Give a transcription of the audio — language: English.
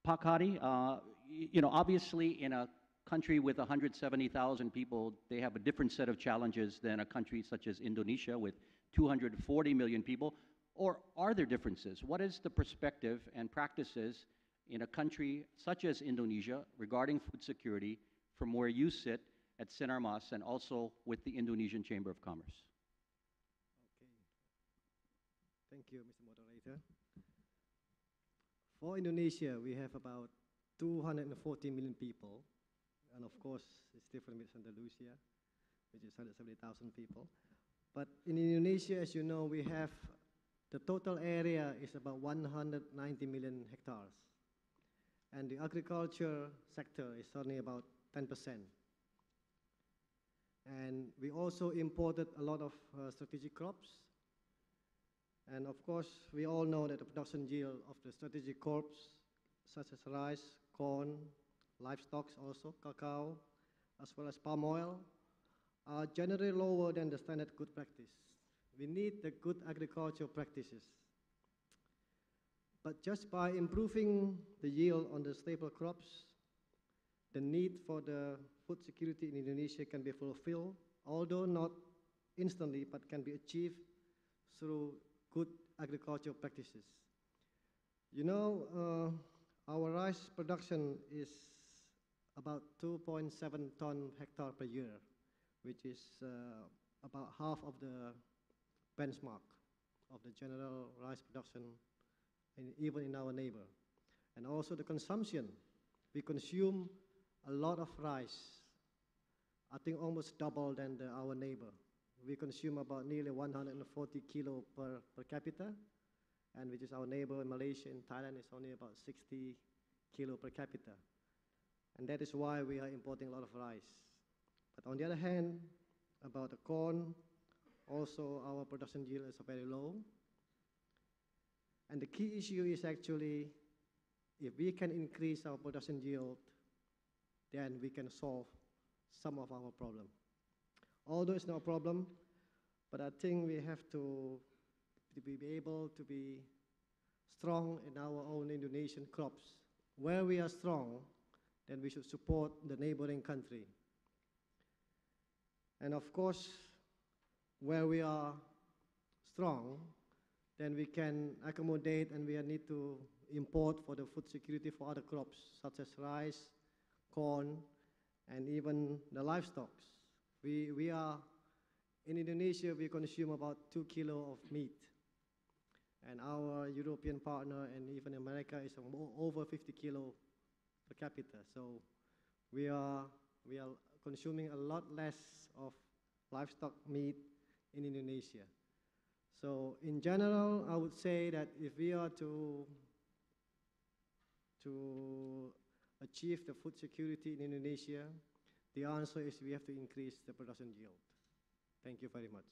Pak Hadi, obviously in a country with 170,000 people, they have a different set of challenges than a country such as Indonesia with 240 million people. Or are there differences? What is the perspective and practices in a country such as Indonesia regarding food security from where you sit at Sinarmas and also with the Indonesian Chamber of Commerce? Okay. Thank you, Mr. Moderator. For Indonesia, we have about 240 million people. And of course, it's different with Andalusia, which is 170,000 people. But in Indonesia, as you know, we have the total area is about 190 million hectares. And the agriculture sector is only about 10%. And we also imported a lot of strategic crops. And of course, we all know that the production yield of the strategic crops, such as rice, corn, livestock also, cacao, as well as palm oil, are generally lower than the standard good practice. We need the good agricultural practices. But just by improving the yield on the staple crops, the need for the food security in Indonesia can be fulfilled, although not instantly, but can be achieved through good agricultural practices. You know, our rice production is about 2.7 ton hectare per year, which is about half of the benchmark of the general rice production even in our neighbor. And also the consumption. We consume a lot of rice, I think almost double than our neighbor. We consume about nearly 140 kilo per capita, and which is our neighbor in Malaysia and Thailand is only about 60 kilo per capita. And that is why we are importing a lot of rice. But on the other hand, about the corn, also our production yield is very low. And the key issue is actually, if we can increase our production yield, then we can solve some of our problem. Although it's not a problem, but I think we have to be able to be strong in our own Indonesian crops. Where we are strong, then we should support the neighboring country. And of course, where we are strong, then we can accommodate and we need to import for the food security for other crops, such as rice, corn, and even the livestock. We are, in Indonesia, we consume about 2 kilo of meat. And our European partner and even America is over 50 kilo per capita. So we are consuming a lot less of livestock meat in Indonesia. So in general, I would say that if we are to achieve the food security in Indonesia, the answer is we have to increase the production yield. Thank you very much.